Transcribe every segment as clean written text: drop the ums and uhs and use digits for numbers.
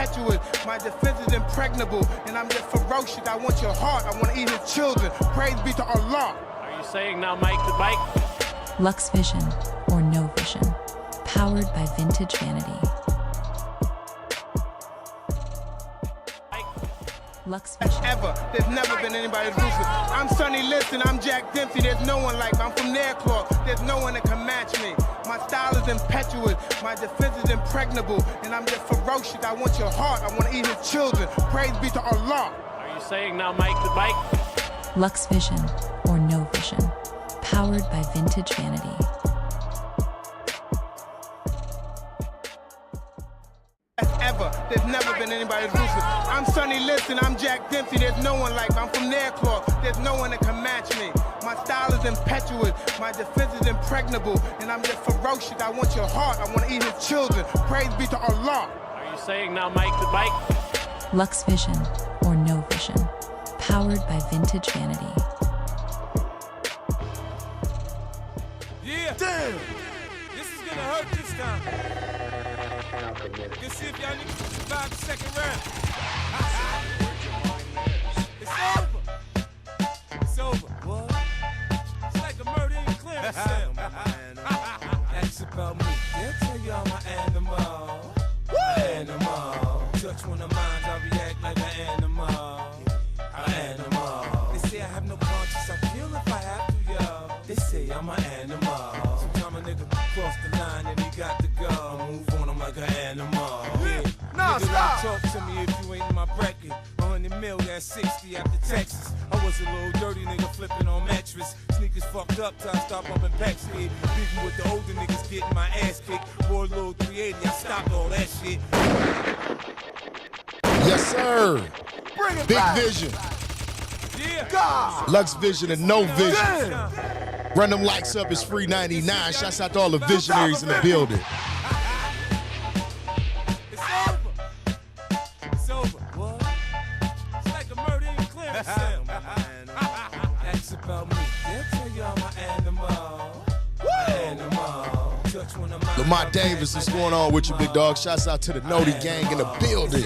impetuous, my defense is impregnable, and I'm just ferocious. I want your heart, I want to eat his children. Praise be to Allah. Are you saying now, Mike the Bike? Lux Vision, or no vision, powered by vintage vanity. Lux Vision. Ever. There's never been anybody ruthless. I'm Sonny Liston, I'm Jack Dempsey. There's no one like me. I'm from Nairclaw. There's no one that can match me. My style is impetuous. My defense is impregnable. And I'm just ferocious. I want your heart. I want to eat his children. Praise be to Allah. Are you saying now, Mike the Bike? Lux Vision, or no vision, powered by vintage vanity. Ever. There's never been anybody ruthless. I'm Sonny Liston, I'm Jack Dempsey. There's no one like me. I'm from Nairclaw. There's no one that can match me. My style is impetuous. My defense is impregnable. And I'm just ferocious. I want your heart. I want to eat his children. Praise be to Allah. Are you saying now, Mike the Bike? Lux Vision, or no vision, powered by vintage vanity. Yeah. Damn. This is gonna hurt this time. Let's see if y'all niggas can survive the second round. It's over. It's over. What? It's like a murder in clearance cell. That's about me. They'll tell you I'm an animal. Animal. Touch one of mine, I react like an animal. An animal. They say I have no conscience, I feel if I have to, yo. They say I'm an animal. Sometimes a nigga cross the line and he got to go. Move on, I'm like an animal. Yeah. Nah, nigga, stop. Don't talk to me if you ain't in my bracket. 100 mil, that's 60 after Texas. I was a little dirty nigga flipping on mattress. Sneakers fucked up till I stop up in Paxhead. Beefing with the older niggas getting my ass kicked. Boy, little 380, I stopped all that shit. Yes, sir. Bring it Big back. vision. Yeah. God. Lux Vision and no vision. Run them likes up, it's free 99. Shouts out to all the visionaries in the building. It's over. It's over. What? It's like a murder in clearance cell. That's about me. They'll tell you I'm an animal. Animal. Touch one of mine. Lamar Davis, what's going on with you, big dog? Shouts out to the Noti gang in the building.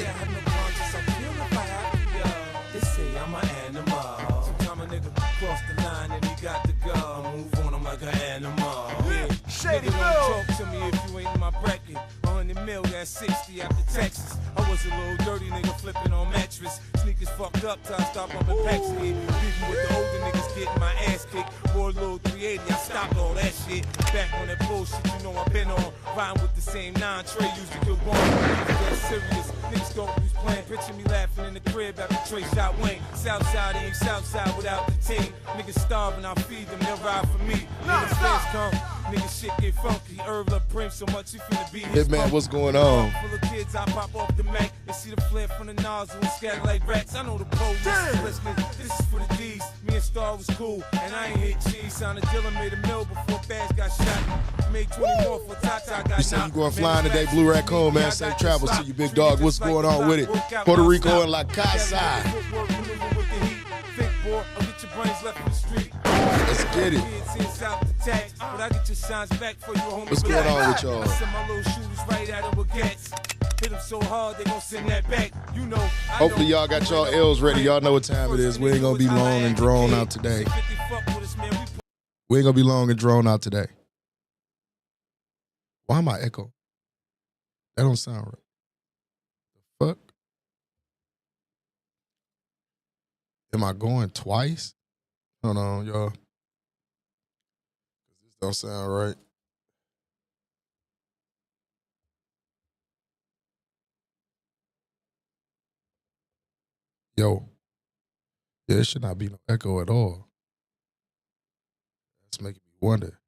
They say I'm an animal. Sometimes a nigga cross the line and he got to go. Move on, I'm like an animal. Yeah. Shady nigga, don't talk to me if you ain't in my bracket. 100 mil, that's 60 after Texas. I was a little dirty nigga flipping on mattress. Sneakers fucked up till I stop up in Paxhead. Beefing with the older niggas getting my ass kicked. Boy, little 380, I stopped all that shit. Back on that bullshit, you know I've been on. Riding with the same 9 Trey used to kill bomb. That serious, niggas thought we was playing. Picture me laughing in the crib after Trey shot Wayne. Southside ain't Southside without the team. Niggas starving, I feed them, they'll ride for me. Niggas fast come, niggas shit get funky. Herb up Prince so much you finna be his Hitman, what's going on? Full of kids, I pop off the Mac. They see the flare from the nozzle and scatter like rats. I know the police is listening. This is for the D's. Me and Star was cool, and I ain't hit G. Sounded Dilla made a mill before Bass got shot. Made 20 more for Tata got You said you going flying today, Blue Raccoon, man. Safe travels to you, big dog. What's going on with it? Puerto Rico and La Casa. Let's get it. What's going on with y'all? Hopefully y'all got y'all L's ready. Y'all know what time it is. We ain't gonna be long and drawn out today. We ain't gonna be long and drawn out today. Why am I echo? That don't sound right. The fuck? Am I going twice? Hold on, y'all. This don't sound right. Yo. Yeah, there should not be no echo at all. That's making me wonder.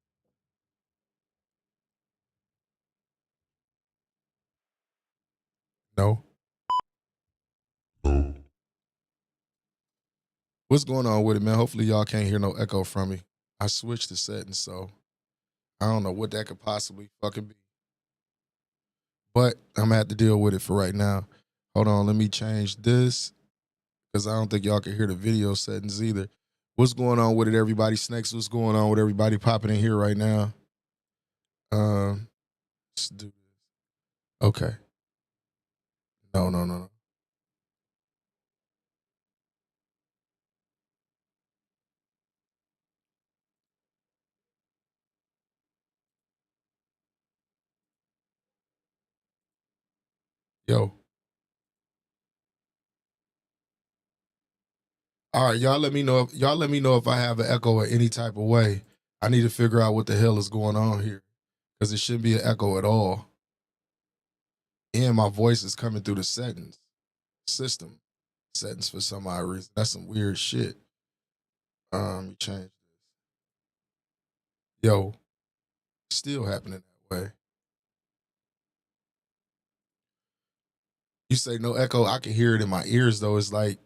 No. What's going on with it, man? Hopefully y'all can't hear no echo from me. I switched the settings, so I don't know what that could possibly fucking be. But I'm gonna have to deal with it for right now. Hold on, let me change this because I don't think y'all can hear the video settings either. What's going on with it, everybody? Snakes, what's going on with everybody popping in here right now? Let's do this. Okay. No, no, no. Yo. All right, y'all let me know if I have an echo in any type of way. I need to figure out what the hell is going on here. Because it shouldn't be an echo at all. And my voice is coming through the settings. System settings for some odd reason. That's some weird shit. You change this. Yo, still happening that way. You say no echo, I can hear it in my ears though. It's like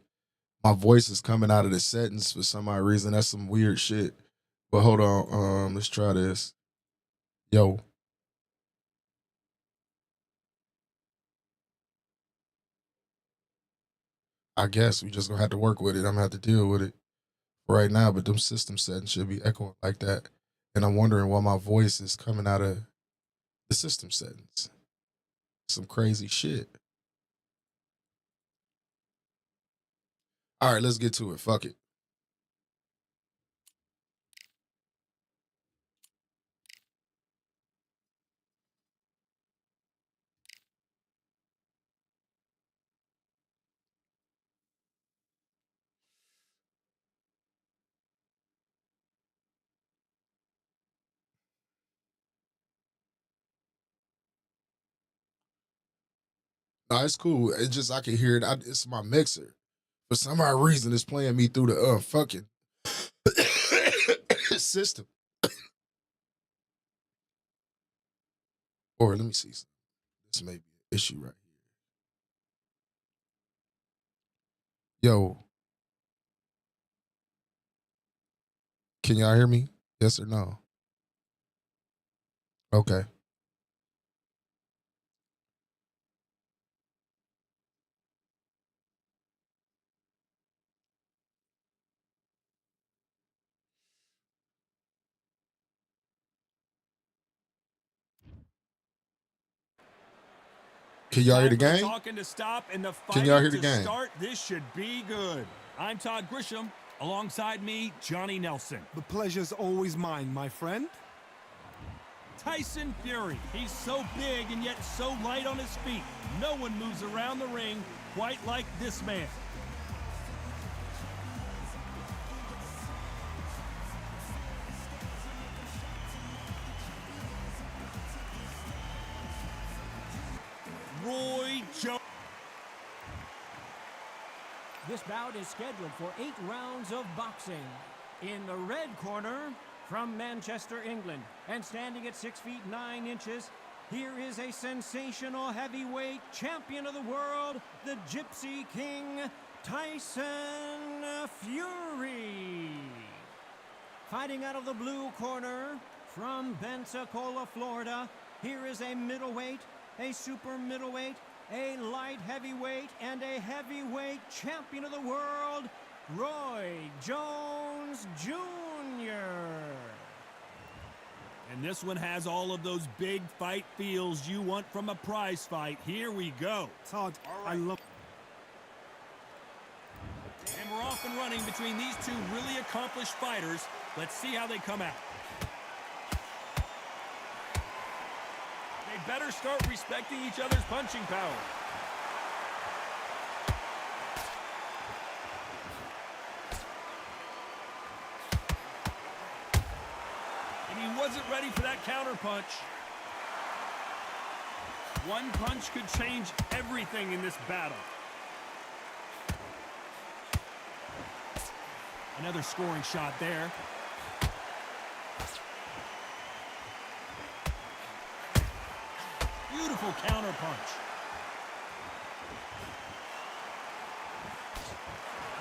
my voice is coming out of the settings for some odd reason. That's some weird shit. But hold on, let's try this. Yo. I guess we just gonna have to work with it. I'm gonna have to deal with it right now, but them system settings should be echoing like that. And I'm wondering why my voice is coming out of the system settings. Some crazy shit. All right, let's get to it. Fuck it. No, it's cool. It's just I can hear it. It's my mixer. For some odd reason, it's playing me through the fucking system. Or let me see. This may be an issue right here. Yo, can y'all hear me? Yes or no? Okay. Can y'all hear the game? Talking to stop and the Can y'all hear the to game? start. This should be good. I'm Todd Grisham. Alongside me, Johnny Nelson. The pleasure's always mine, my friend. Tyson Fury. He's so big and yet so light on his feet. No one moves around the ring quite like this man. Roy Jones. This bout is scheduled for 8 rounds of boxing. In the red corner, from Manchester, England, and standing at 6 feet 9 inches, here is a sensational heavyweight champion of the world, the Gypsy King, Tyson Fury. Fighting out of the blue corner, from Pensacola, Florida, here is a middleweight, a super middleweight, a light heavyweight, and a heavyweight champion of the world, Roy Jones Jr. And this one has all of those big fight feels you want from a prize fight. Here we go. Todd, I love... And we're off and running between these two really accomplished fighters. Let's see how they come out. They better start respecting each other's punching power. And he wasn't ready for that counter punch. One punch could change everything in this battle. Another scoring shot there. Beautiful counter punch.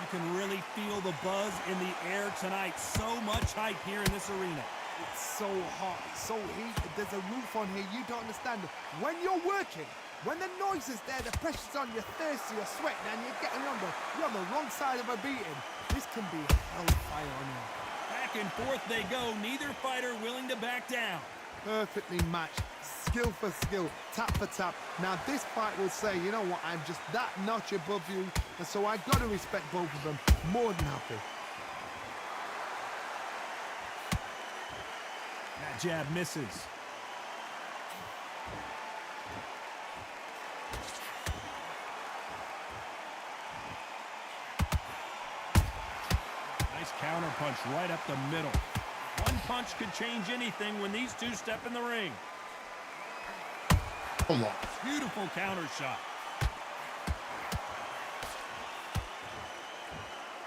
You can really feel the buzz in the air tonight. So much hype here in this arena. It's so hot, so heated. There's a roof on here you don't understand. When you're working, when the noise is there, the pressure's on, you're thirsty, you're sweating, and you're on the wrong side of a beating. This can be hellfire on here. Back and forth they go. Neither fighter willing to back down. Perfectly matched. skill for skill, tap for tap. Now this fight will say, you know what, I'm just that notch above you, and so I got to respect both of them. More than happy. That jab misses. Nice counter punch right up the middle. One punch could change anything when these two step in the ring. Come on. Beautiful counter shot.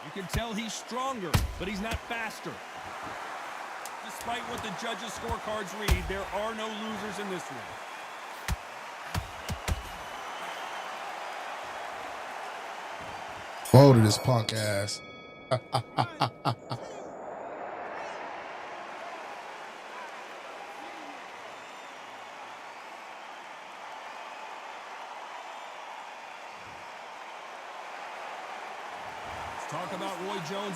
You can tell he's stronger, but he's not faster. Despite what the judges' scorecards read, there are no losers in this one. Whoa to this punk ass. Let's talk about Roy Jones.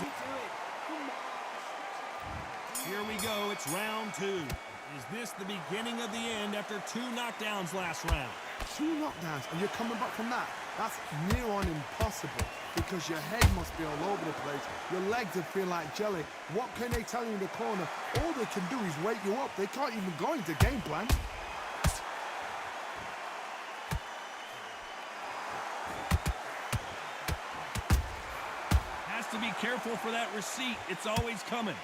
Here we go, it's round 2. Is this the beginning of the end after 2 knockdowns last round? 2 knockdowns, and you're coming back from that? That's near on impossible, because your head must be all over the place. Your legs will feel like jelly. What can they tell you in the corner? All they can do is wake you up. They can't even go into game plan. Has to be careful for that receipt. It's always coming.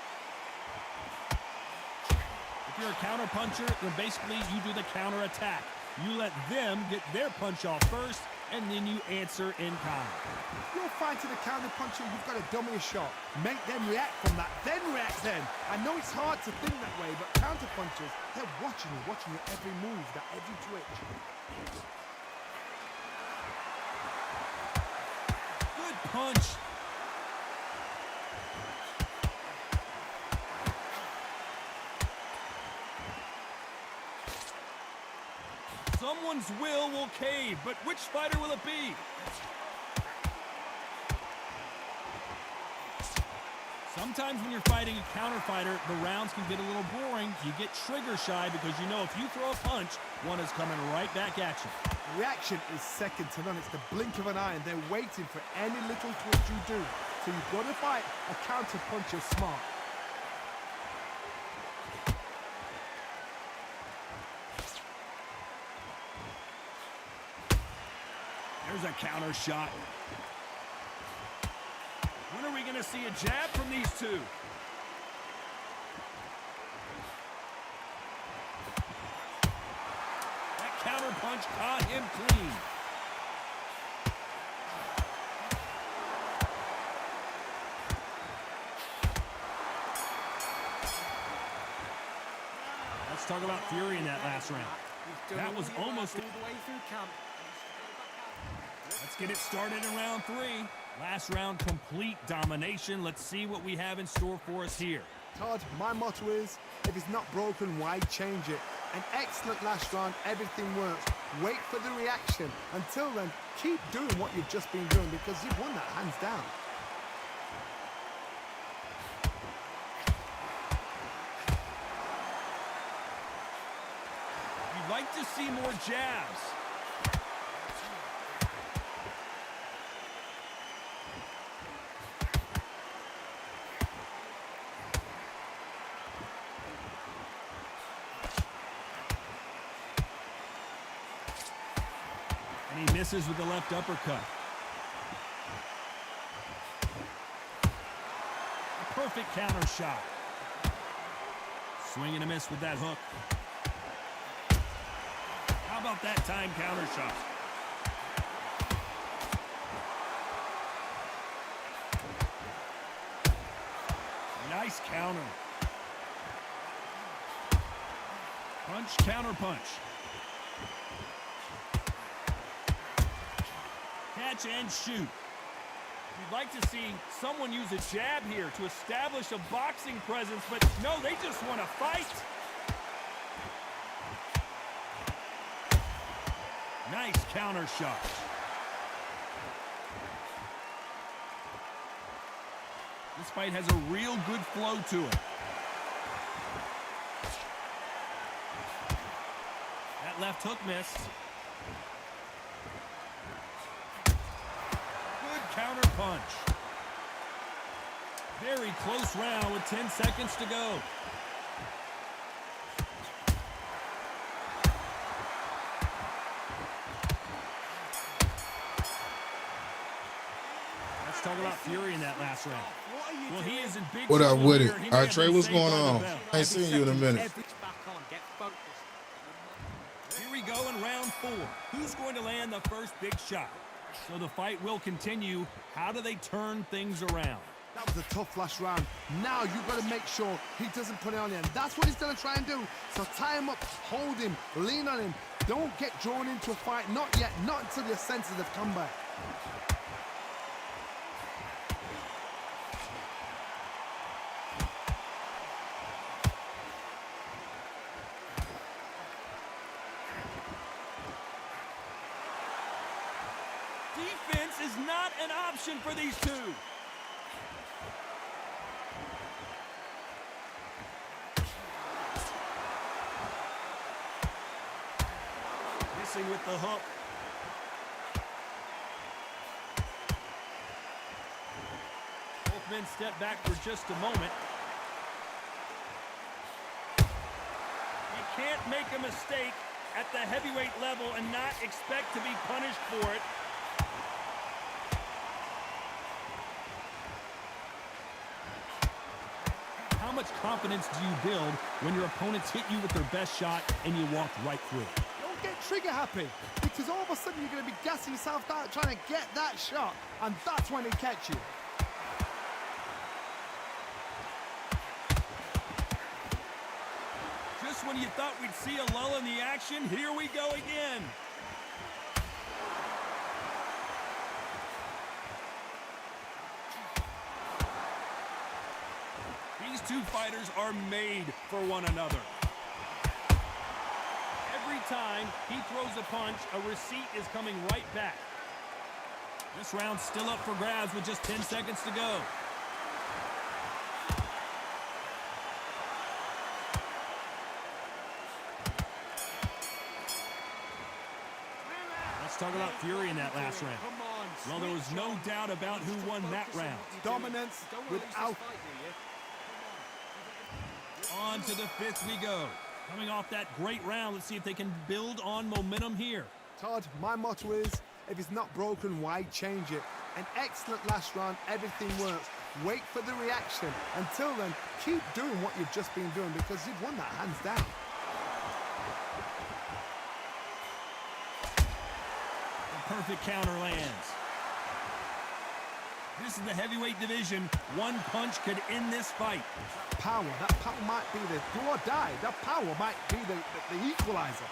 If you're a counter puncher, then basically you do the counter attack. You let them get their punch off first, and then you answer in kind. You're fighting a counter puncher, you've got to dummy a shot. Make them react from that, then react then. I know it's hard to think that way, but counter punchers, they're watching your every move, that every twitch. Good punch. Someone's will cave, but which fighter will it be? Sometimes when you're fighting a counter fighter, the rounds can get a little boring. You get trigger shy because you know if you throw a punch, one is coming right back at you. Reaction is second to none. It's the blink of an eye, and they're waiting for any little twitch you do. So you've got to fight a counter puncher smart. There's a counter shot. When are we going to see a jab from these two? That counter punch caught him clean. Let's talk about Fury in that last round. That was almost all the way through camp. Let's get it started in round 3. Last round, complete domination. Let's see what we have in store for us here. Todd, my motto is, if it's not broken, why change it? An excellent last round, everything works. Wait for the reaction. Until then, keep doing what you've just been doing, because you've won that hands down. You'd like to see more jabs. And he misses with the left uppercut. A perfect counter shot. Swing and a miss with that hook. How about that time counter shot? Nice counter. Punch, counter punch. Catch and shoot. You'd like to see someone use a jab here to establish a boxing presence, but no, they just want to fight. Nice counter shot. This fight has a real good flow to it. that left hook missed. Good counter punch. Very close round with 10 seconds to go. Let's talk about Fury in that last round. Well, he is in big What up trouble with here. it? He All may right, have Trey, been what's saved going by the on? bell. I ain't seen you in a minute. Here we go in round 4. Who's going to land the first big shot? So the fight will continue. How do they turn things around? That was a tough last round. Now you've got to make sure he doesn't put it on you. And that's what he's going to try and do. So tie him up, hold him, lean on him. Don't get drawn into a fight. Not yet. Not until your senses have come back. Defense is not an option for these two. Missing with the hook. Both men step back for just a moment. You can't make a mistake at the heavyweight level and not expect to be punished for it. How much confidence do you build when your opponents hit you with their best shot and you walk right through it? Don't get trigger happy, because all of a sudden you're going to be gassing yourself out trying to get that shot, and that's when they catch you. Just when you thought we'd see a lull in the action, here we go again. These two fighters are made for one another. Every time he throws a punch, a receipt is coming right back. This round's still up for grabs with just 10 seconds to go. Let's talk about Fury in that last round. Well, there was no doubt about who won that round. Dominance without... On to the 5th we go. Coming off that great round, let's see if they can build on momentum here. Todd, my motto is, if it's not broken, why change it? An excellent last round, everything works. Wait for the reaction. Until then, keep doing what you've just been doing, because you've won that hands down. The perfect counter lands. This is the heavyweight division. One punch could end this fight. Power, that power might be the do or die. That power might be the equalizer.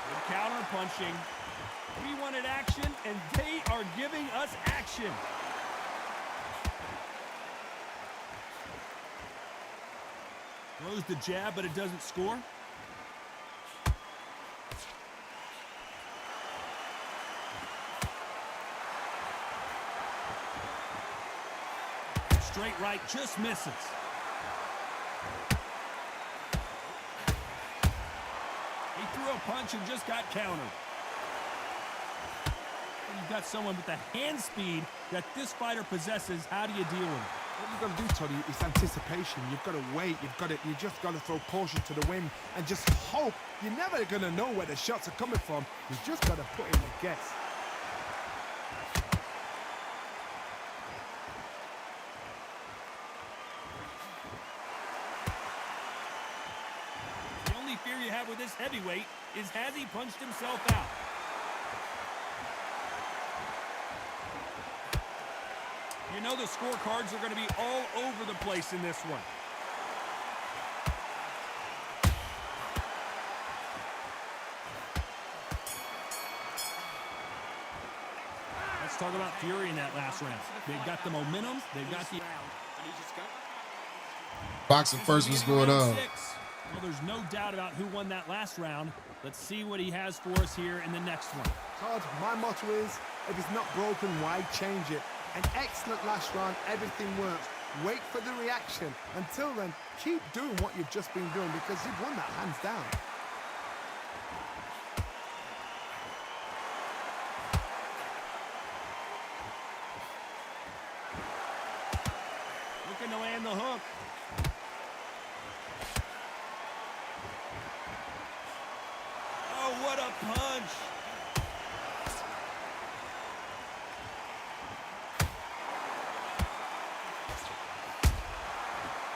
Good counter punching. We wanted action, and they are giving us action. Throws the jab, but it doesn't score. Straight right just misses. He threw a punch and just got countered. When you've got someone with the hand speed that this fighter possesses, how do you deal with it? What you've got to do, Toddy, is anticipation. You've got to wait. You just got to throw caution to the wind and just hope. You're never going to know where the shots are coming from. You just got to put in the guess. The only fear you have with this heavyweight is, has he punched himself out? You know the scorecards are going to be all over the place in this one. Let's talk about Fury in that last round. They've got the momentum. They've got the... Boxing first, what's going on? Well, there's no doubt about who won that last round. Let's see what he has for us here in the next one. Todd, my motto is, if it's not broken, why change it? An excellent last round, everything works. Wait for the reaction. Until then, keep doing what you've just been doing because you've won that hands down. Looking to land the hook. Oh, what a punch!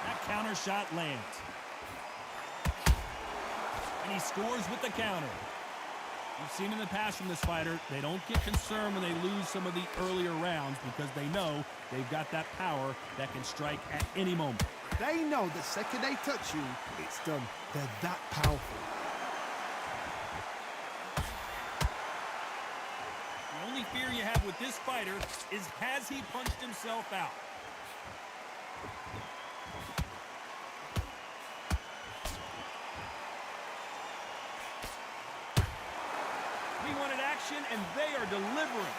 That counter shot lands. And he scores with the counter. We've seen in the past from this fighter, they don't get concerned when they lose some of the earlier rounds because they know they've got that power that can strike at any moment. They know the second they touch you, it's done. They're that powerful. The only fear you have with this fighter is has he punched himself out? We wanted action, and they are delivering.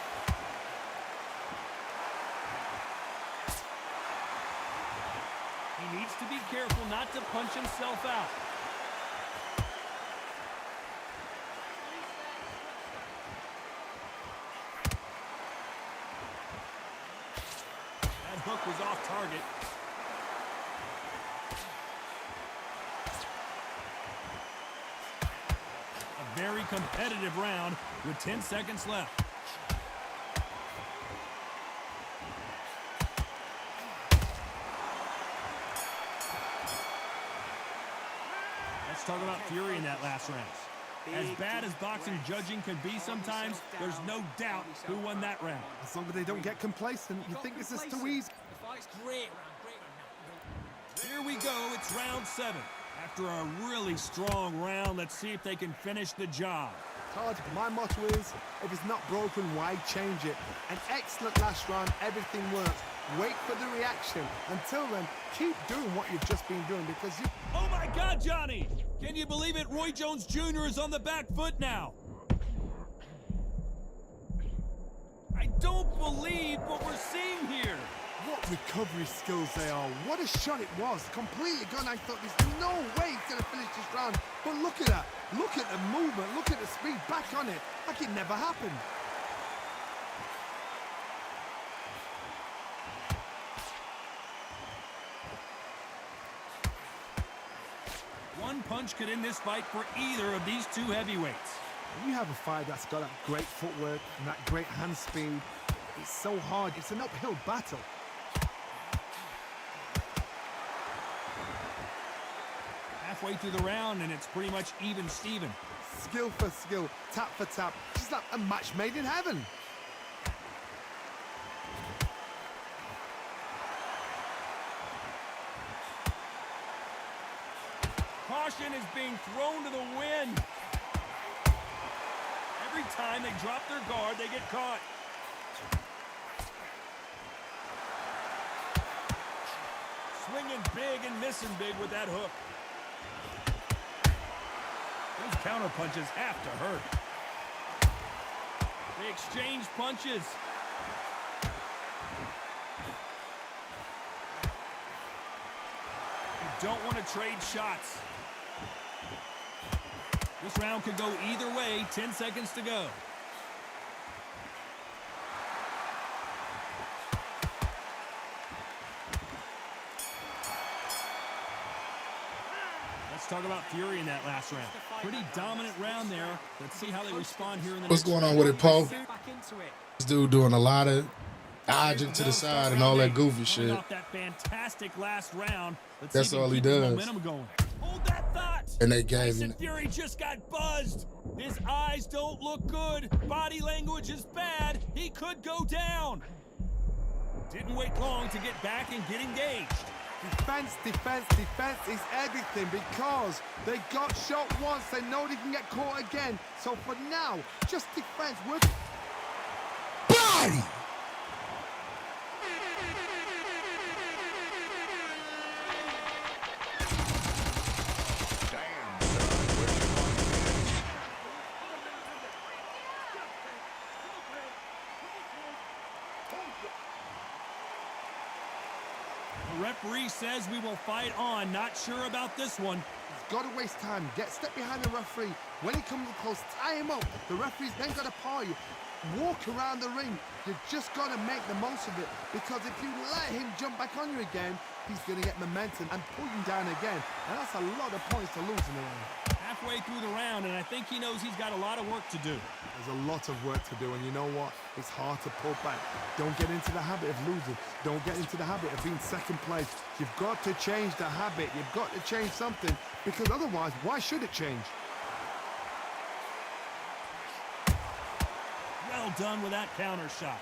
He needs to be careful not to punch himself out. That hook was off target. A very competitive round with 10 seconds left. Let's talk about fury in that last round. As bad as boxing judging can be sometimes, there's no doubt who won that round. As long as they don't get complacent, you think this is too easy. Here we go, it's round 7. After a really strong round, let's see if they can finish the job. Todd, my motto is, if it's not broken, why change it? An excellent last round, everything works. Wait for the reaction. Until then, keep doing what you've just been doing because you... Oh my God, Johnny! Can you believe it? Roy Jones Jr. is on the back foot now. I don't believe what we're seeing here. What recovery skills they are. What a shot it was. Completely gone. I thought there's no way he's going to finish this round. But look at that. Look at the movement. Look at the speed. Back on it. Like it never happened. One punch could end this fight for either of these two heavyweights. When you have a fight that's got that great footwork and that great hand speed, it's so hard. It's an uphill battle. Halfway through the round, and it's pretty much even Steven. Skill for skill, tap for tap. Just like a match made in heaven. Caution is being thrown to the wind. Every time they drop their guard, they get caught. Swinging big and missing big with that hook. Those counter punches have to hurt. They exchange punches. You don't want to trade shots. This round could go either way. 10 seconds to go. Let's talk about fury in that last round. Pretty dominant round there. Let's see how they respond here in the What's going on with it, Paul? This dude doing a lot of dodging to the side and all that goofy shit. Off that fantastic last round. Let's That's see if all he keep the does. momentum going. Hold that thought. And they gave Tyson him. Fury just got buzzed. His eyes don't look good. Body language is bad. He could go down. Didn't wait long to get back and get engaged. Defense, defense, defense is everything because they got shot once. They know they can get caught again. So for now, just defense. Work. Body! referee says we will fight on. Not sure about this one. He's got to waste time. Step behind the referee. When he comes close, tie him up. The referee's then got to paw you. Walk around the ring. You've just got to make the most of it, because if you let him jump back on you again, he's going to get momentum and pull you down again. And that's a lot of points to lose in the round. Halfway through the round, and I think he knows he's got a lot of work to do. There's a lot of work to do, and you know what? It's hard to pull back. Don't get into the habit of losing. Don't get into the habit of being second place. You've got to change the habit. You've got to change something, because otherwise, why should it change? Well done with that counter shot.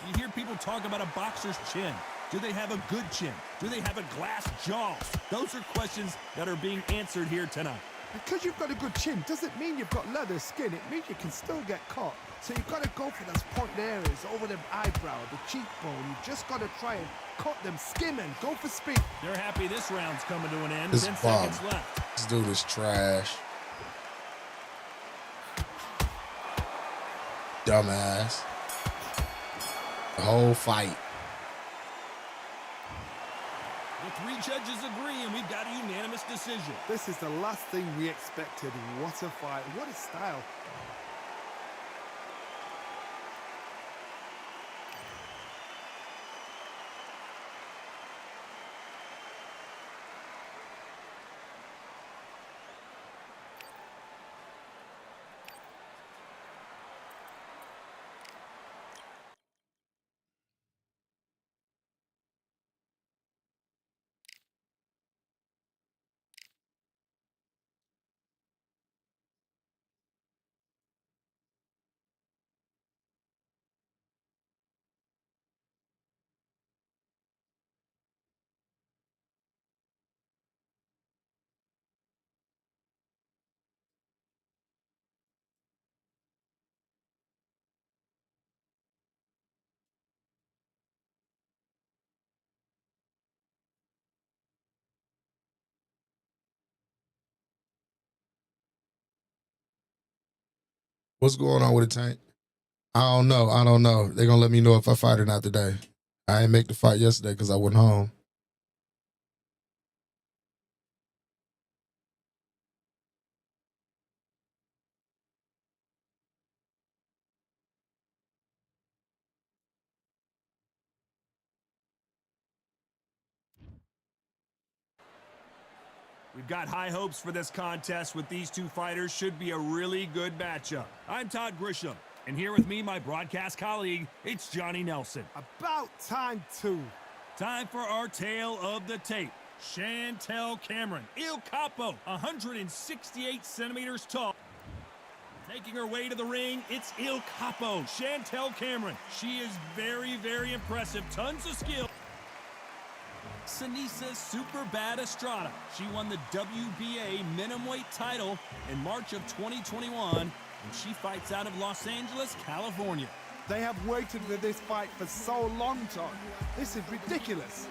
You hear people talk about a boxer's chin. Do they have a good chin? Do they have a glass jaw? Those are questions that are being answered here tonight. Because you've got a good chin doesn't mean you've got leather skin. It means you can still get caught. So you've got to go for those pointed areas, over the eyebrow, the cheekbone. You've just got to try and cut them, skim and go for speed. They're happy this round's coming to an end. This 10 bomb. seconds left. This dude is trash. Dumbass. The whole fight. The three judges agree, and we've got a unanimous decision. This is the last thing we expected. What a fight. What a style. What's going on with it, Tank? I don't know. I don't know. They're going to let me know if I fight or not today. I didn't make the fight yesterday because I went home. We've got high hopes for this contest with these two fighters. Should be a really good matchup. I'm Todd Grisham, and here with me, my broadcast colleague, it's Johnny Nelson. About time, too. Time for our tale of the tape. Chantel Cameron, Il Capo, 168 centimeters tall. Making her way to the ring, it's Il Capo, Chantel Cameron. She is very, very impressive. Tons of skill. Sinisa Super Bad Estrada. She won the WBA minimum title in March of 2021, and she fights out of Los Angeles, California. They have waited for this fight for so long, Todd. This is ridiculous.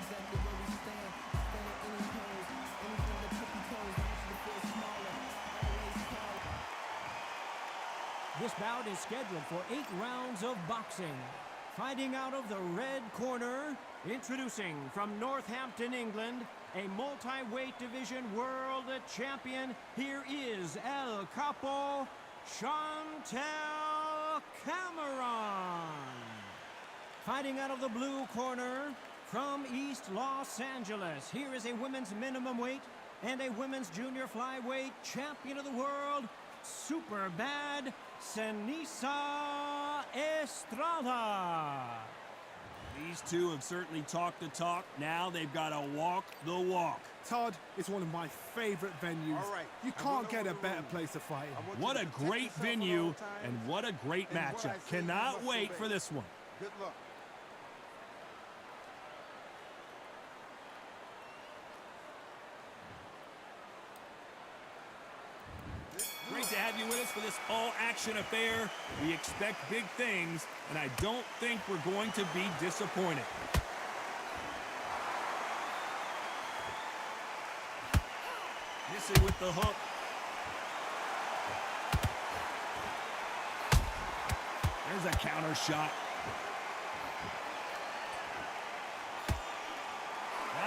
This bout is scheduled for 8 rounds of boxing. Fighting out of the red corner, introducing from Northampton, England, a multi-weight division world champion. Here is El Capo, Chantel Cameron. Fighting out of the blue corner, from East Los Angeles, here is a women's minimum weight and a women's junior flyweight champion of the world, Super Bad Sinisa Estrada. These two have certainly talked the talk. Now they've got to walk the walk. Todd, it's one of my favorite venues. You can't get a better place to fight in. What a great venue and what a great matchup. Cannot wait for this one. Good luck. Great to have you with us for this all-action affair. We expect big things, and I don't think we're going to be disappointed. Missing with the hook. There's a counter shot.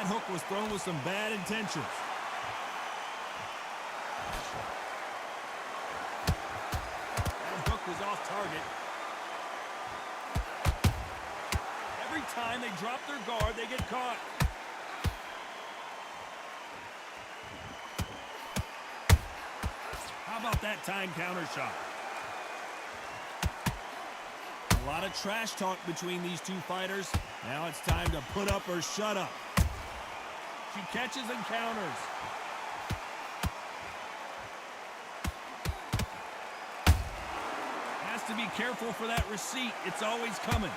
That hook was thrown with some bad intentions. That hook was off target. Every time they drop their guard, they get caught. How about that time counter shot? A lot of trash talk between these two fighters. Now it's time to put up or shut up. She catches and counters. Has to be careful for that receipt. It's always coming.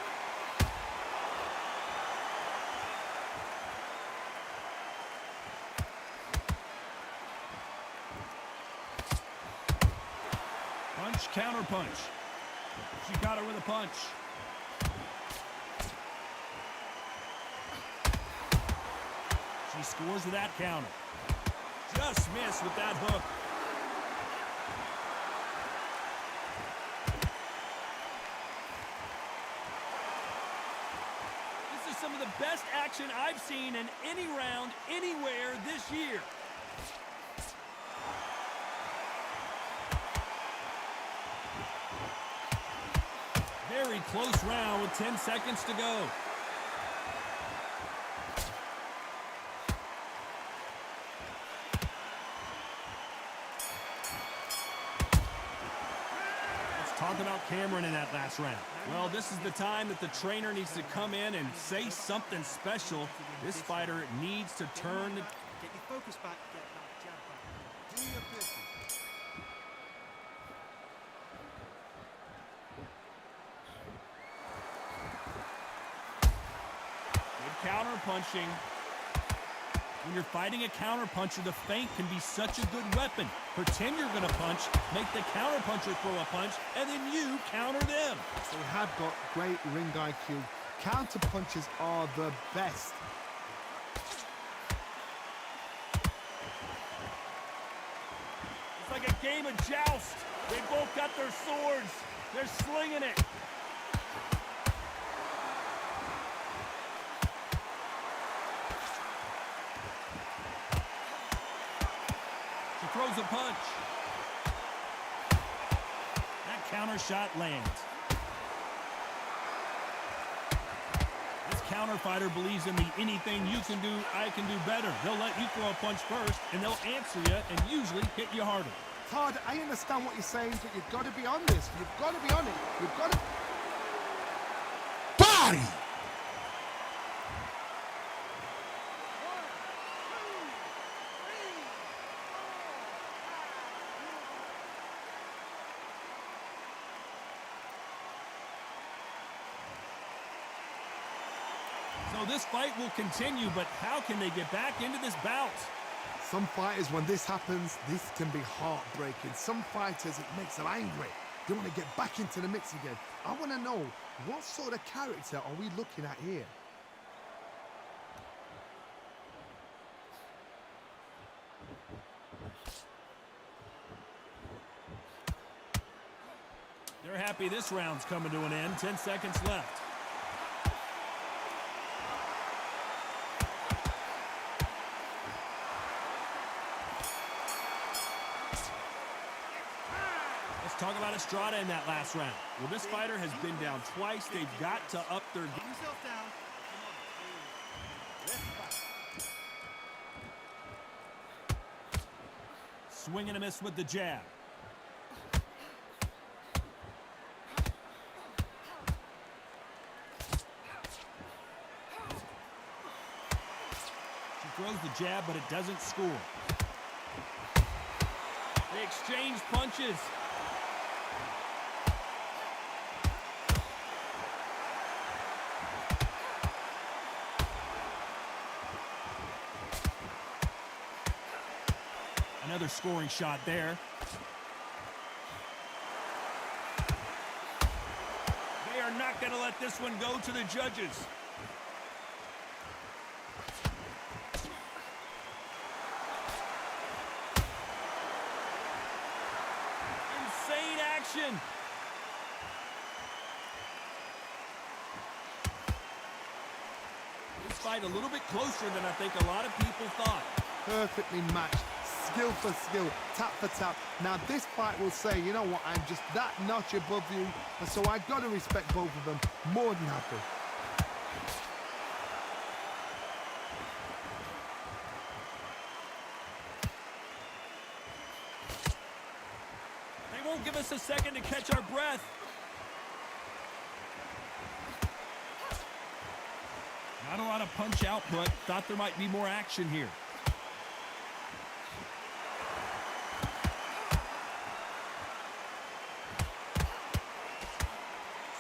Punch, counter punch. She got her with a punch. She scores with that counter. Just missed with that hook. This is some of the best action I've seen in any round, anywhere this year. Very close round with 10 seconds to go. Let's talk about Cameron in that last round. Well, this is the time that the trainer needs to come in and say something special. This fighter needs to turn the... Get your focus back, get that jab back. Do your business. Counter punching. When you're fighting a counter puncher, the feint can be such a good weapon. Pretend you're going to punch, make the counter puncher throw a punch, and then you counter them. They have got great ring IQ. Counter punches are the best. It's like a game of joust. They both got their swords. They're slinging it. Throws a punch. That counter shot lands. This counter fighter believes in the anything you can do, I can do better. They'll let you throw a punch first, and they'll answer you and usually hit you harder. Todd, I understand what you're saying, but you've got to be on this. You've got to be on it. You've got to... Body! So this fight will continue, but how can they get back into this bout? Some fighters, when this happens, this can be heartbreaking. Some fighters, it makes them angry. They want to get back into the mix again. I want to know, what sort of character are we looking at here? They're happy this round's coming to an end. 10 seconds left. Let's talk about Estrada in that last round. Well, this fighter has been down twice. They've got to up their game. Yourself down. Swing and a miss with the jab. She throws the jab, but it doesn't score. They exchange punches. Another scoring shot there. They are not going to let this one go to the judges. Insane action. This fight a little bit closer than I think a lot of people thought. Perfectly matched, skill for skill, tap for tap. Now this fight will say, you know what, I'm just that notch above you, and so I've got to respect both of them. More than happy. They won't give us a second to catch our breath. Not a lot of punch output. Thought there might be more action here.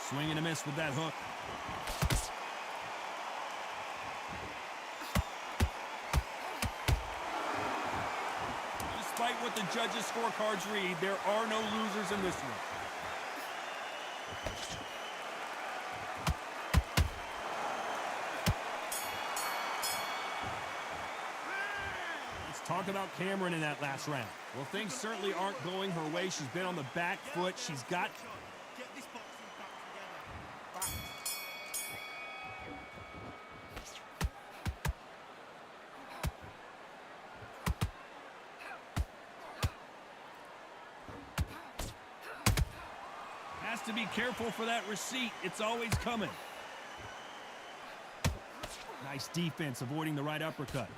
Swing and a miss with that hook. Despite what the judges' scorecards read, there are no losers in this one. Talk about Cameron in that last round. Well, things certainly aren't going her way. She's been on the back foot. She's got... Get this boxing back together. Has to be careful for that receipt. It's always coming. Nice defense, avoiding the right uppercut.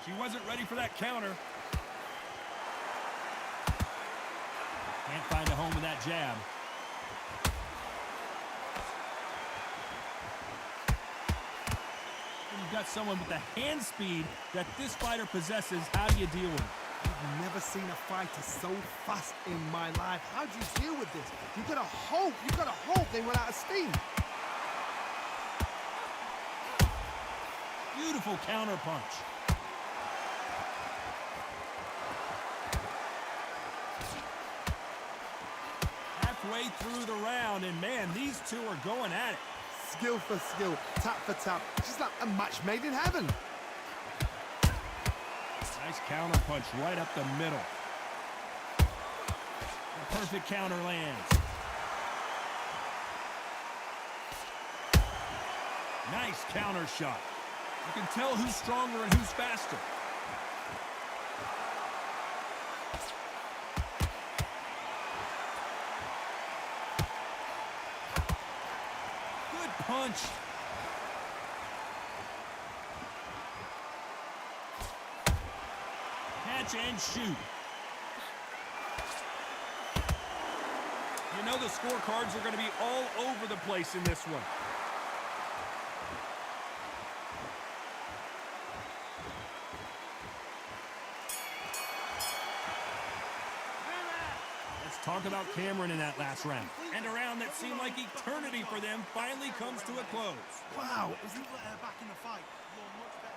She wasn't ready for that counter. Can't find a home with that jab. When you've got someone with the hand speed that this fighter possesses, how do you deal with it? I've never seen a fighter so fast in my life. How do you deal with this? You gotta hope they run out of steam. Beautiful counter punch. Halfway through the round, and man, these two are going at it. Skill for skill, tap for tap. She's like a match made in heaven. Nice counter punch right up the middle. The perfect counter lands. Nice counter shot. You can tell who's stronger and who's faster. Good punch. Catch and shoot. You know the scorecards are going to be all over the place in this one. Let's talk about Cameron in that last round. And a round that seemed like eternity for them finally comes to a close. Wow. If you let her back in the fight, you're much better.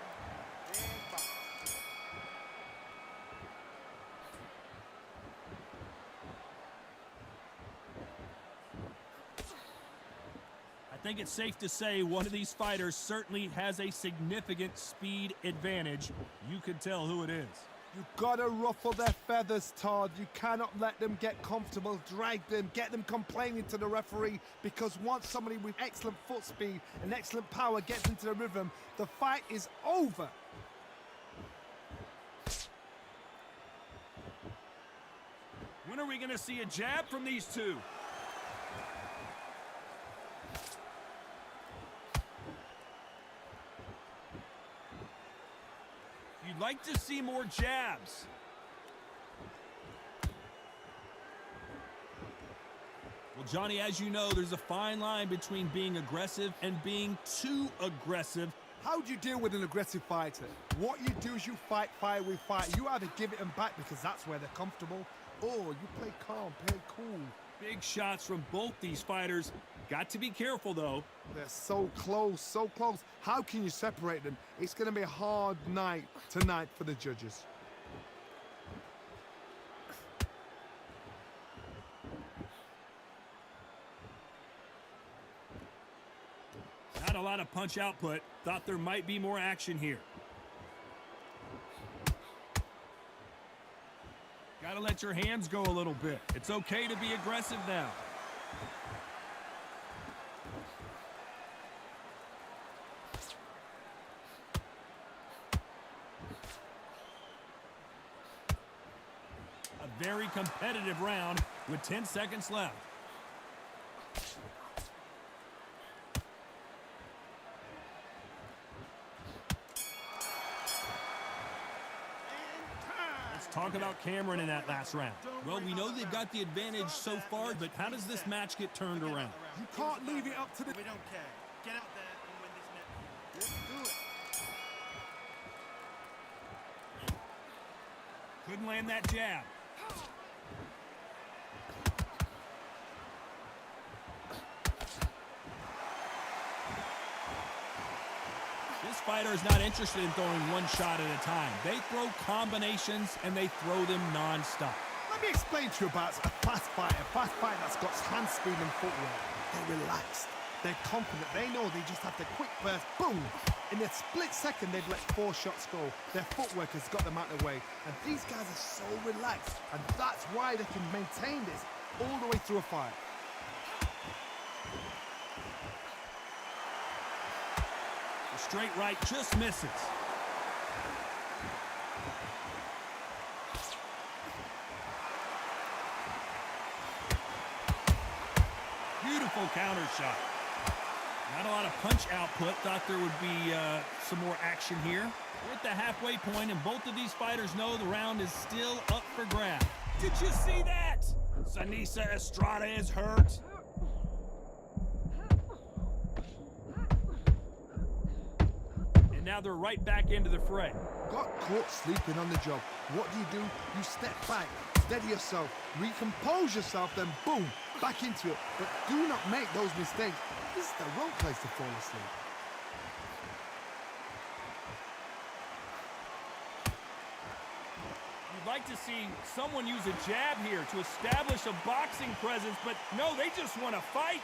I think it's safe to say one of these fighters certainly has a significant speed advantage. You can tell who it is. You gotta ruffle their feathers, Todd. You cannot let them get comfortable, drag them, get them complaining to the referee, because once somebody with excellent foot speed and excellent power gets into the rhythm, the fight is over. When are we going to see a jab from these two? You'd like to see more jabs. Well, Johnny, as you know, there's a fine line between being aggressive and being too aggressive. How do you deal with an aggressive fighter? What you do is you fight fire with fire. You either give it them back because that's where they're comfortable, or you play calm, play cool. Big shots from both these fighters. Got to be careful, though. They're so close, so close. How can you separate them? It's going to be a hard night tonight for the judges. Not a lot of punch output. Thought there might be more action here. Got a to let your hands go a little bit. It's okay to be aggressive now. A very competitive round with 10 seconds left. Talk about Cameron in that last round. Well, we know they've got the advantage so far, but how does this match get turned around? You can't leave it up to the... We don't care. Get out there and win this match. Let's do it. Couldn't land that jab. This fighter is not interested in throwing one shot at a time. They throw combinations, and they throw them non-stop. Let me explain to you about a fast fighter that's got hand speed and footwork. They're relaxed. They're confident. They know they just have to quick burst, boom. In a split second, they've let 4 shots go. Their footwork has got them out of the way. And these guys are so relaxed. And that's why they can maintain this all the way through a fight. Straight right just misses. Beautiful counter shot. Not a lot of punch output. Thought there would be some more action here. We're at the halfway point, and both of these fighters know the round is still up for grabs. Did you see that? Sanisa Estrada is hurt. Now they're right back into the fray. Got caught sleeping on the job. What do? You step back, steady yourself, recompose yourself, then boom, back into it. But do not make those mistakes. This is the wrong place to fall asleep. You'd like to see someone use a jab here to establish a boxing presence, but no, they just want to fight.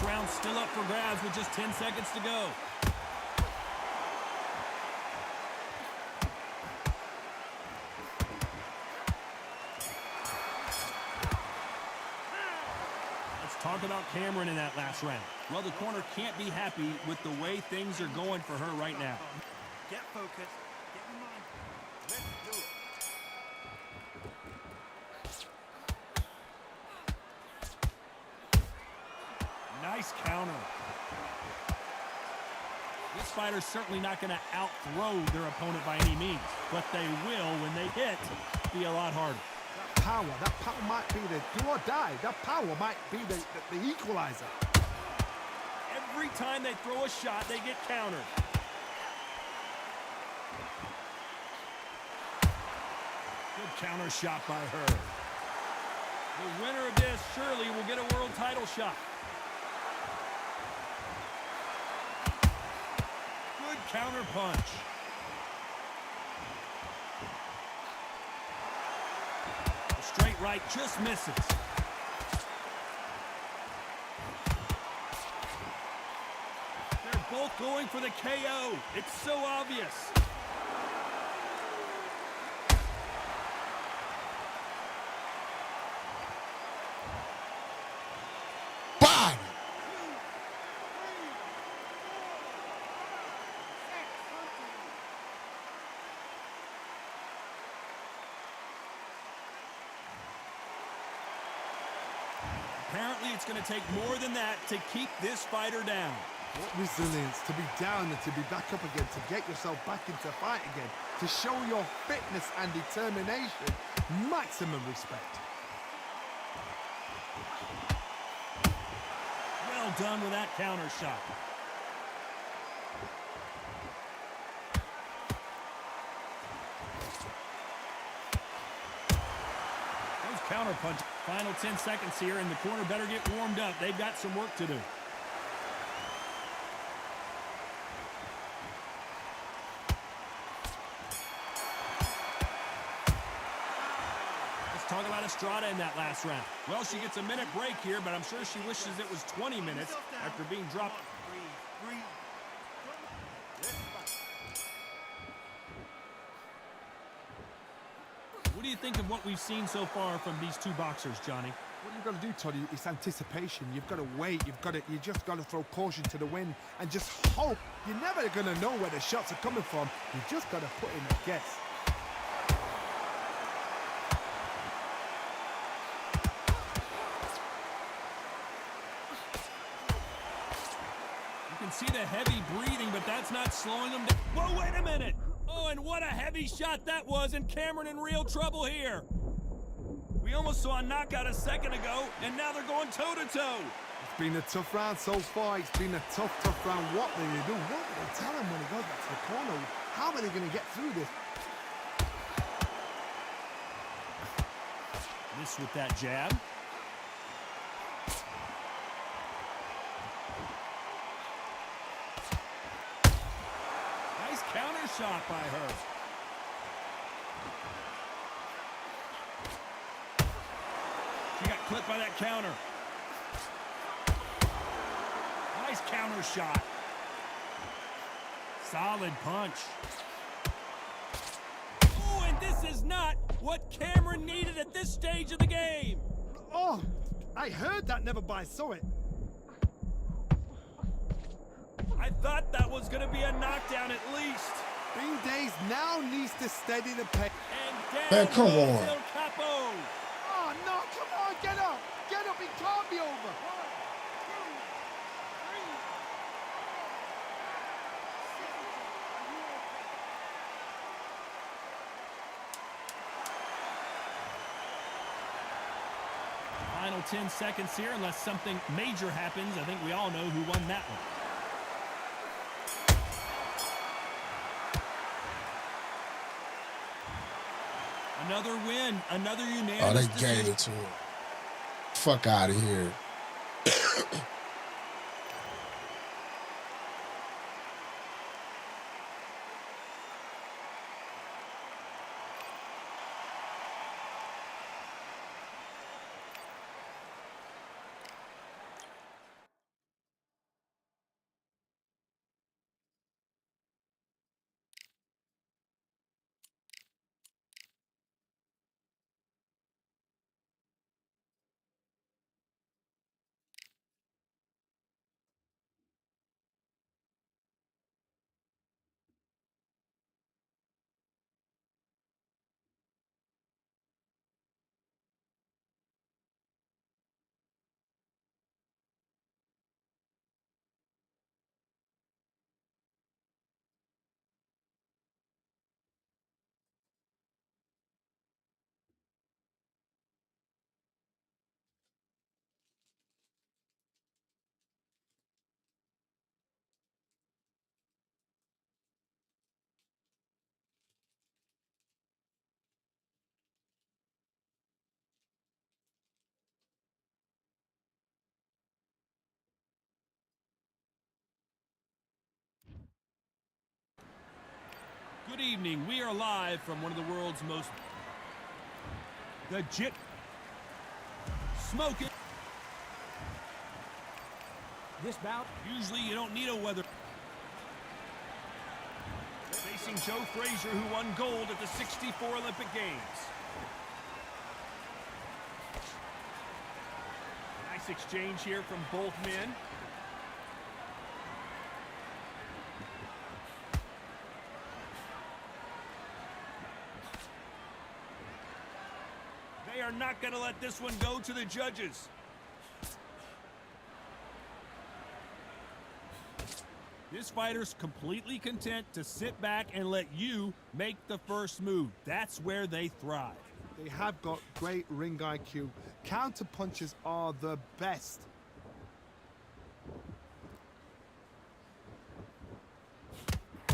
Round still up for grabs with just 10 seconds to go. Let's talk about Cameron in that last round. Well, the corner can't be happy with the way things are going for her right now. Get focused. Get your mind. Let's do it. Nice counter. This fighter's certainly not going to out-throw their opponent by any means, but they will, when they hit, be a lot harder. That power might be the do or die. That power might be the equalizer. Every time they throw a shot, they get countered. Good counter shot by her. The winner of this surely will get a world title shot. Good counter punch. The straight right just misses. They're both going for the KO. It's so obvious. Body. Apparently, it's going to take more than that to keep this fighter down. What resilience to be down and to be back up again, to get yourself back into fight again, to show your fitness and determination. Maximum respect. Well done with that counter shot. Those counter punch. Final 10 seconds here, and the corner better get warmed up. They've got some work to do. Let's talk about Estrada in that last round. Well, she gets a minute break here, but I'm sure she wishes it was 20 minutes after being dropped. Breathe. What do you think of what we've seen so far from these two boxers, Johnny? What you've got to do, Toddy, is anticipation. You've got to wait. You just got to throw caution to the wind and just hope. You're never going to know where the shots are coming from. You just got to put in a guess. You can see the heavy breathing, but that's not slowing him down. Whoa, wait a minute! Oh, and what a heavy shot that was, and Cameron in real trouble here. We almost saw a knockout a second ago, and now they're going toe-to-toe. It's been a tough round so far. It's been a tough round. What do they do? What do they tell him when he goes back to the corner? How are they going to get through this? This with that jab. Nice counter shot by her. She got clipped by that counter. Nice counter shot. Solid punch. Oh, and this is not what Cameron needed at this stage of the game. Oh, I heard that, never by saw it. I thought that was going to be a knockdown at least. Bean Days now needs to steady the pace. And Man, down come goes on. El Capo. Oh, no, come on, get up. Get up, it can't be over. Final 10 seconds here, unless something major happens. I think we all know who won that one. Another win, another Oh, unanimous they decision. gave it to him. Fuck out of here. Good evening. We are live from one of the world's most smoking. This bout, Usually you don't need a weather. Facing Joe Frazier, who won gold at the '64 Olympic Games. Nice exchange here from both men. They are not going to let this one go to the judges. This fighter's completely content to sit back and let you make the first move. That's where they thrive. They have got great ring IQ. Counter punches are the best.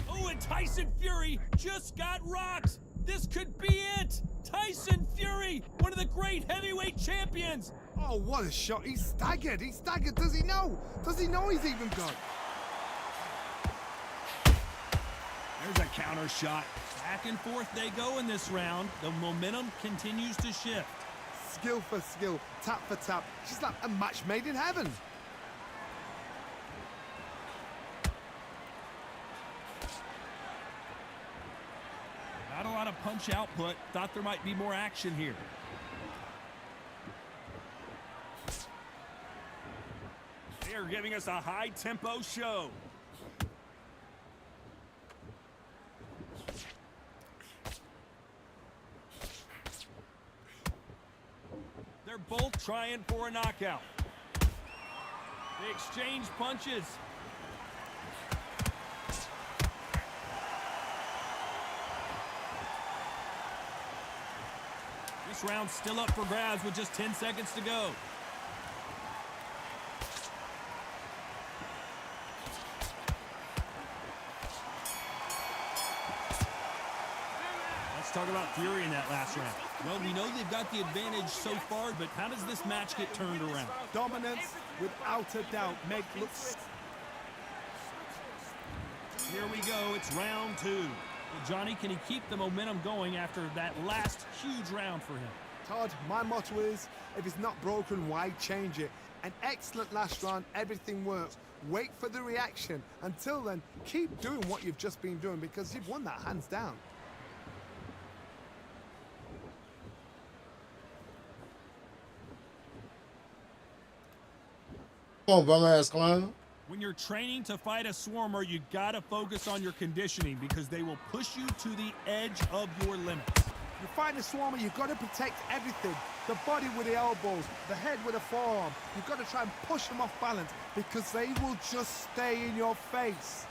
Oh, and Tyson Fury just got rocked. This could be it. Tyson Fury, one of the great heavyweight champions. Oh, what a shot. He's staggered. He's staggered. Does he know? Does he know he's even got? There's a counter shot. Back and forth they go in this round. The momentum continues to shift. Skill for skill, tap for tap. She's like a match made in heaven. Not a lot of punch output. Thought there might be more action here. They are giving us a high-tempo show. They're both trying for a knockout. They exchange punches. This round's still up for grabs with just 10 seconds to go. Let's talk about Fury in that last round. Well, we know they've got the advantage so far, but how does this match get turned around? Dominance, without a doubt, make looks. Here we go. It's round 2. Well, Johnny, can he keep the momentum going after that last huge round for him? Todd, my motto is, if it's not broken, why change it? An excellent last round, everything works. Wait for the reaction. Until then, keep doing what you've just been doing because you've won that hands down. Come on, bum ass clown. When you're training to fight a swarmer, you gotta focus on your conditioning because they will push you to the edge of your limits. You fight a swarmer, you've got to protect everything. The body with the elbows, the head with the forearm. You've got to try and push them off balance because they will just stay in your face.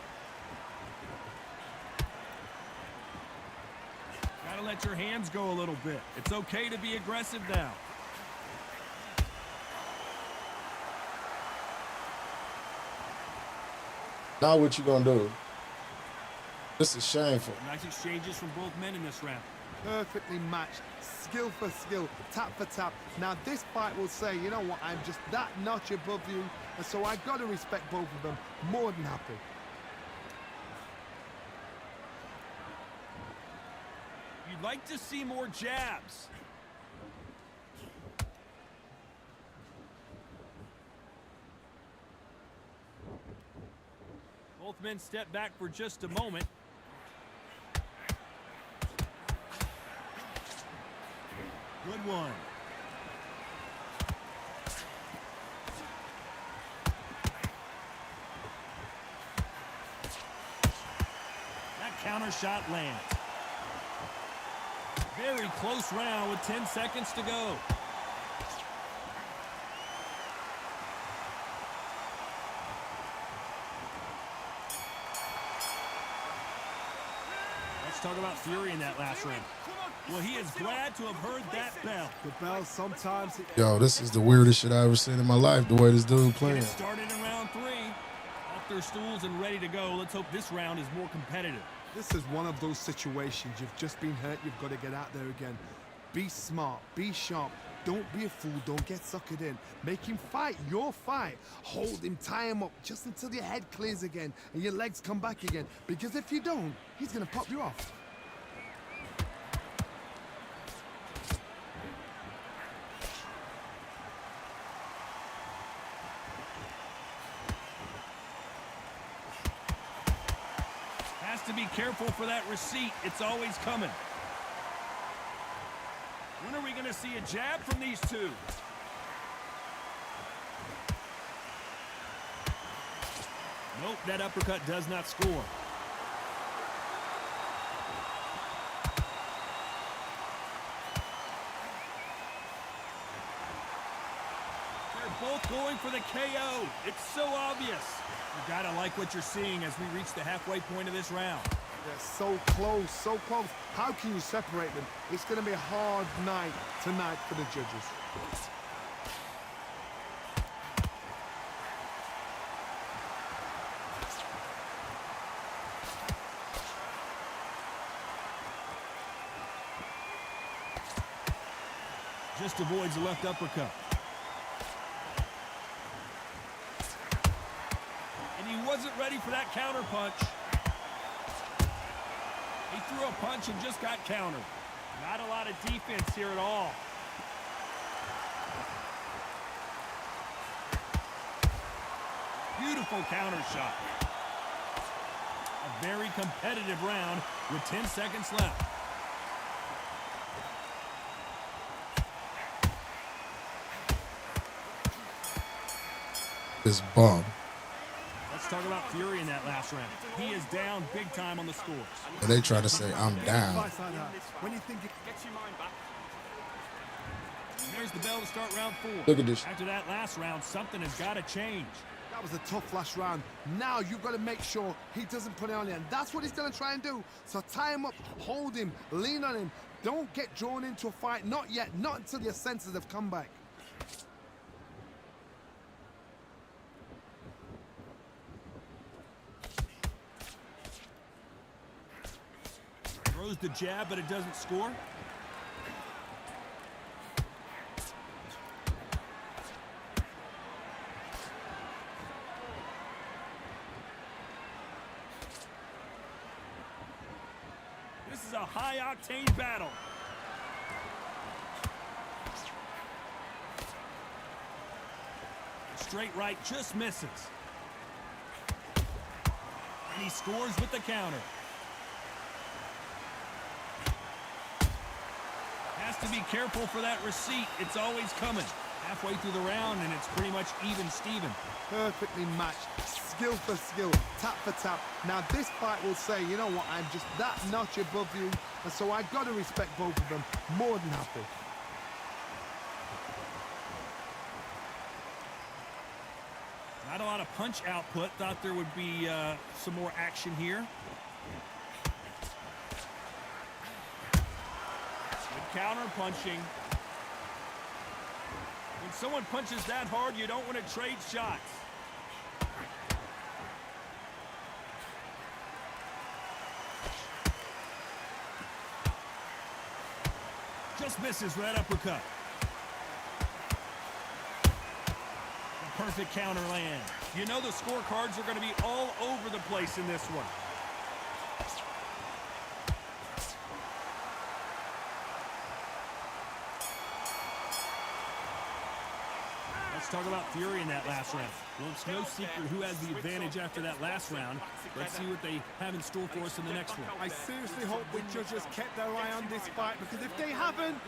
Gotta let your hands go a little bit. It's okay to be aggressive now. Now what you gonna do? This is shameful. Nice exchanges from both men in this round. Perfectly matched, skill for skill, tap for tap. Now this fight will say, you know what, I'm just that notch above you, and so I've got to respect both of them. More than happy. You'd like to see more jabs. Both men step back for just a moment. Good one. That counter shot lands. Very close round with 10 seconds to go. Let's talk about Fury in that last round. Well, he is glad to have heard that bell. The bell sometimes... Yo, this is the weirdest shit I ever seen in my life, the way this dude playing. It started in round 3. Off their stools and ready to go. Let's hope this round is more competitive. This is one of those situations. You've just been hurt. You've got to get out there again. Be smart. Be sharp. Don't be a fool. Don't get suckered in. Make him fight your fight. Hold him. Tie him up just until your head clears again and your legs come back again. Because if you don't, he's going to pop you off. Has to be careful for that receipt. It's always coming. When are we going to see a jab from these two? Nope, that uppercut does not score. They're both going for the KO. It's so obvious. You gotta like what you're seeing as we reach the halfway point of this round. They're so close, so close. How can you separate them? It's going to be a hard night tonight for the judges. Just avoids the left uppercut. And he wasn't ready for that counter punch. He threw a punch and just got countered. Not a lot of defense here at all. Beautiful counter shot. A very competitive round with 10 seconds left. this bum. Let's talk about Fury in that last round. He is down big time on the scores. And they try to say, I'm down. When you think it Get your mind back. And there's the bell to start round 4. Look at this. After that last round, something has got to change. that was a tough last round. Now you've got to make sure he doesn't put it on you, and that's what he's going to try and do. So tie him up, hold him, lean on him. Don't get drawn into a fight. Not yet. Not until your senses have come back. Throws the jab, but it doesn't score. This is a high-octane battle. Straight right just misses. And he scores with the counter. Has to be careful for that receipt. It's always coming. Halfway through the round, and it's pretty much even Steven. Perfectly matched, skill for skill, tap for tap. Now this fight will say, you know what, I'm just that notch above you, and so I got to respect both of them. More than happy. Not a lot of punch output. Thought there would be some more action here. Good counter punching. When someone punches that hard, you don't want to trade shots. Just misses with that uppercut. A perfect counter land. You know the scorecards are going to be all over the place in this one. Let's talk about Fury in that last round. Well, it's no secret who has the advantage after that last round. Let's see what they have in store for us in the next one. I seriously hope the judges kept their eye on this fight, because if they haven't...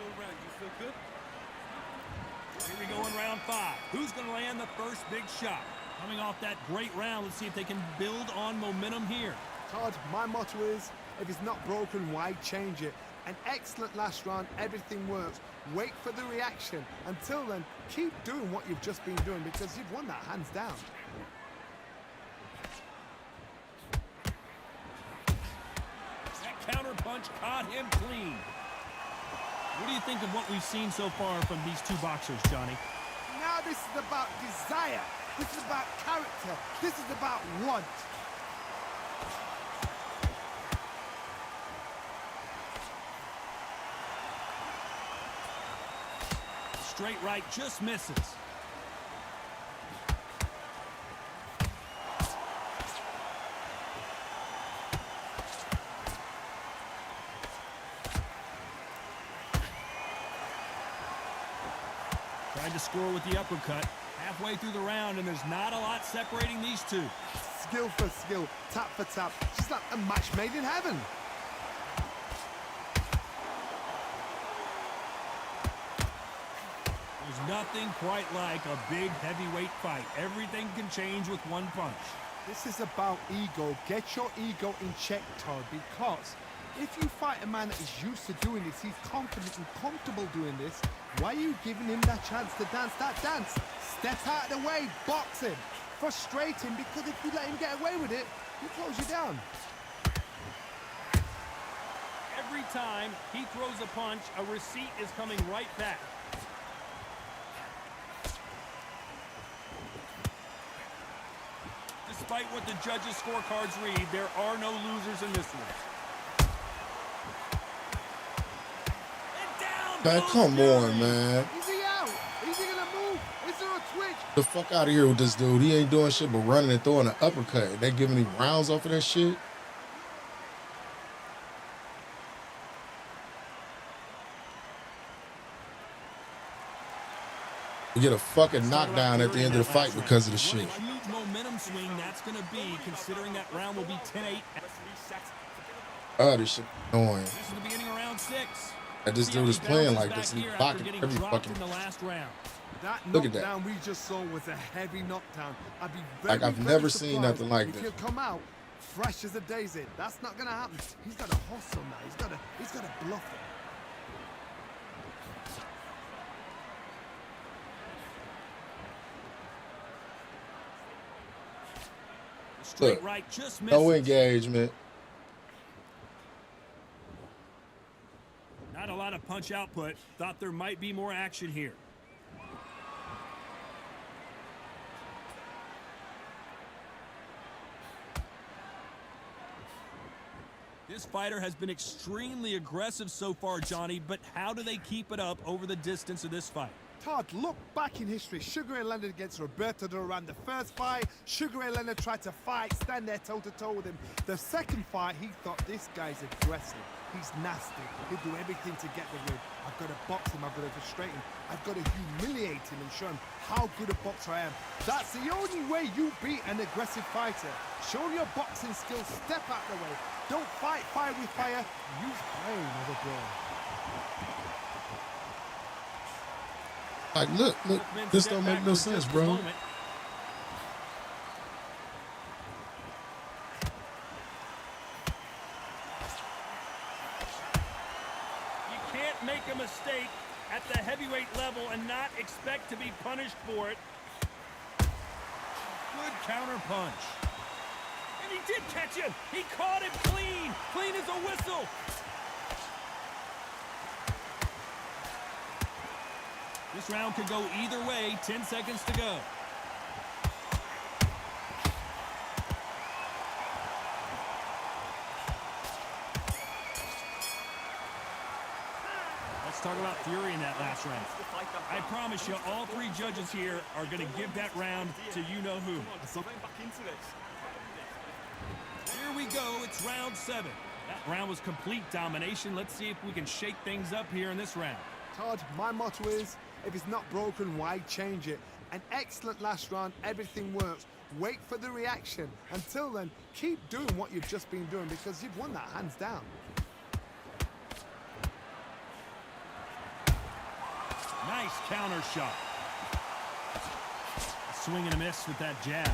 Here we go in round 5. Who's going to land the first big shot? Coming off that great round, let's see if they can build on momentum here. Todd, my motto is, if it's not broken, why change it? An excellent last round, everything works. Wait for the reaction. Until then, keep doing what you've just been doing, because you've won that hands down. That counter punch caught him clean. What do you think of what we've seen so far from these two boxers, Johnny? Now this is about desire. This is about character. This is about want. Straight right just misses. Tried to score with the uppercut. Halfway through the round, and there's not a lot separating these two. Skill for skill, tap for tap. Just like a match made in heaven. There's nothing quite like a big heavyweight fight. Everything can change with one punch. This is about ego. Get your ego in check, Todd, because if you fight a man that is used to doing this, he's confident and comfortable doing this, why are you giving him that chance to dance that dance? Step out of the way, box him, frustrate him, because if you let him get away with it, he'll close you down. Every time he throws a punch, a receipt is coming right back. Despite what the judges' scorecards read, there are no losers in this one. And down Man, goes come Fury. on, man. Is he out? Is he gonna move? Is there a twitch? The fuck out of here with this dude. He ain't doing shit but running and throwing an uppercut. And they giving him rounds off of that shit. You get a fucking knockdown at the end of the fight because of the shit. What a huge momentum swing that's going to be, considering that round will be 10-8. Oh, this shit annoying. This is the beginning of round 6. That this dude is playing like this. He's blocking every fucking. In the last round. That Look at that. knockdown we just saw was a heavy knockdown. I'd be Like, I've never seen surprised nothing like if this. he'll come out fresh as a daisy. That's not gonna happen. He's got to hustle now. He's got to bluff it. Straight Look, right just no misses. engagement. Not a lot of punch output. Thought there might be more action here. This fighter has been extremely aggressive so far, Johnny, but how do they keep it up over the distance of this fight? Todd, look back in history. Sugar Ray Leonard against Roberto Duran. The first fight, Sugar Ray Leonard tried to fight, stand there toe-to-toe with him. The second fight, he thought, this guy's aggressive. He's nasty. He'll do everything to get the win. I've got to box him. I've got to frustrate him. I've got to humiliate him and show him how good a boxer I am. That's the only way you beat an aggressive fighter. Show your boxing skills. Step out the way. Don't fight fire with fire. Use brain as a brawn. Like, look, this don't make no sense, bro. You can't make a mistake at the heavyweight level and not expect to be punished for it. Good counter punch. And he did catch him. He caught him clean. Clean as a whistle. This round could go either way. 10 seconds to go. Let's talk about fury in that last round. I promise you, all three judges here are going to give that round to you-know-who. Here we go. It's round 7. That round was complete domination. Let's see if we can shake things up here in this round. Todd, my motto is, if it's not broken, why change it? An excellent last round, everything works. Wait for the reaction. Until then, keep doing what you've just been doing because you've won that hands down. Nice counter shot. Swing and a miss with that jab.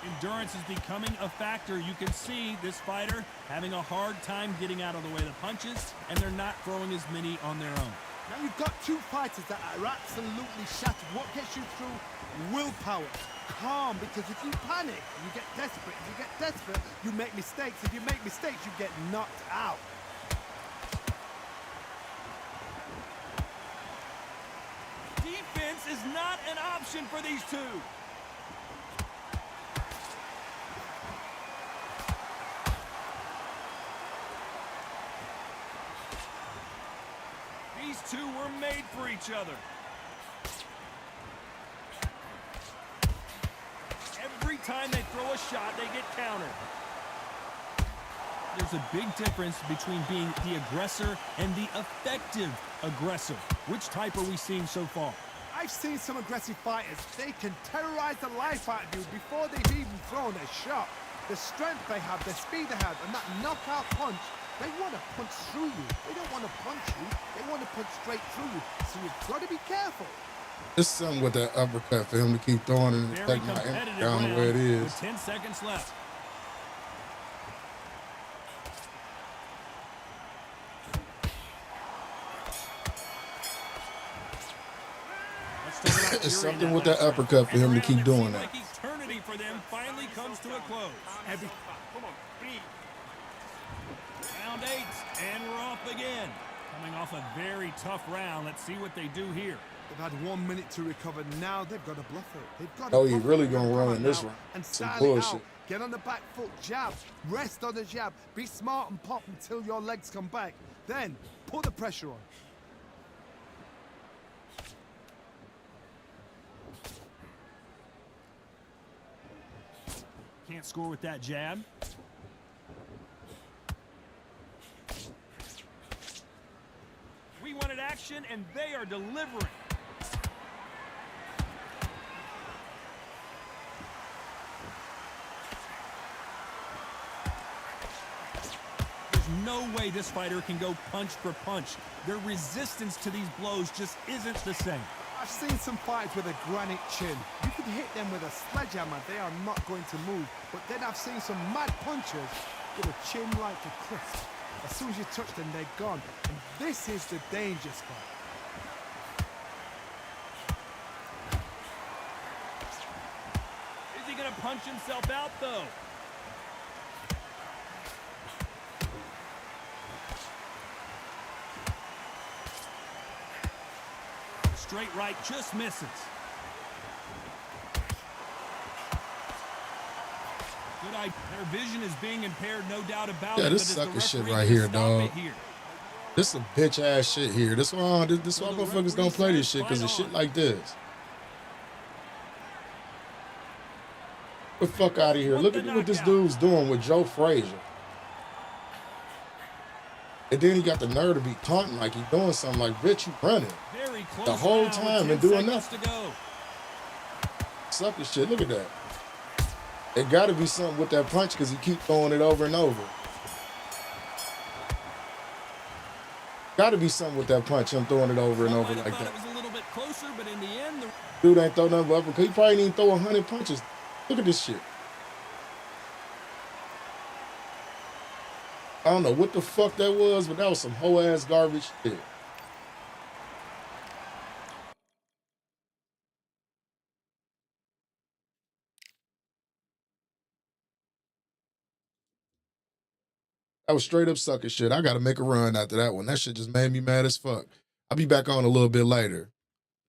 Endurance is becoming a factor. You can see this fighter having a hard time getting out of the way of the punches, and they're not throwing as many on their own. Now you've got two fighters that are absolutely shattered. What gets you through? Willpower. Calm, because if you panic, you get desperate. If you get desperate, you make mistakes. If you make mistakes, you get knocked out. Defense is not an option for these two. These two were made for each other. Every time they throw a shot, they get countered. There's a big difference between being the aggressor and the effective aggressor. Which type are we seeing so far? I've seen some aggressive fighters. They can terrorize the life out of you before they've even thrown a shot. The strength they have, the speed they have, and that knockout punch, they want to punch through you. They don't want to punch you. They want to punch straight through you. So you've got to be careful. It's something with that uppercut for him to keep throwing it and Very take my competitive down the round way it is. with 10 seconds left. It's something with that uppercut for him to keep doing that. Like eternity for them finally comes to a close. Round 8, and we're off again. Coming off a very tough round. Let's see what they do here. They've had 1 minute to recover. Now they've got to bluff it. They've got to Oh, he's bluff really it. gonna run in this Now one. and Some style it bullshit. out. Get on the back foot, jab. Rest on the jab. Be smart and pop until your legs come back. Then put the pressure on. Can't score with that jab. We wanted action, and they are delivering. no way this fighter can go punch for punch. Their resistance to these blows just isn't the same. I've seen some fights with a granite chin. You could hit them with a sledgehammer, they are not going to move. But then I've seen some mad punchers with a chin like a crisp. As soon as you touch them, they're gone. And this is the danger spot. Is he gonna punch himself out though? Straight right just misses. Good eye. Their vision is being impaired, no doubt about it. Yeah, this sucker shit right here, dog. This some bitch ass shit here. This why motherfuckers don't play this shit, because of shit like this. Get the fuck out of here. Look at what this dude's doing with Joe Frazier. And then he got the nerve to be taunting like he doing something, like, bitch, you running the whole time and doing nothing. Sucker shit, look at that. It gotta be something with that punch because he keep throwing it over and over. Gotta be something with that punch, him throwing it over and over like that. It was a little bit closer, but in the end, Dude ain't throw nothing but uppercut. He probably didn't throw 100 punches. Look at this shit. I don't know what the fuck that was, but that was some whole ass garbage shit. That was straight up sucker shit. I gotta make a run after that one. That shit just made me mad as fuck. I'll be back on a little bit later.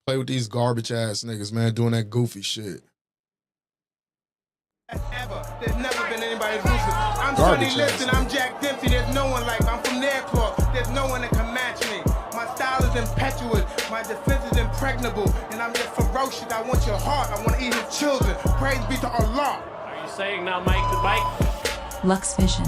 Play with these garbage ass niggas, man, doing that goofy shit. Ever. There's never been anybody ruthless. I'm Sonny Liston, I'm Jack Dempsey. There's no one like me. I'm from their claw. There's no one that can match me. My style is impetuous. My defense is impregnable. And I'm just ferocious. I want your heart. I want to eat his children. Praise be to Allah. Are you saying now, Mike, Lux Vision.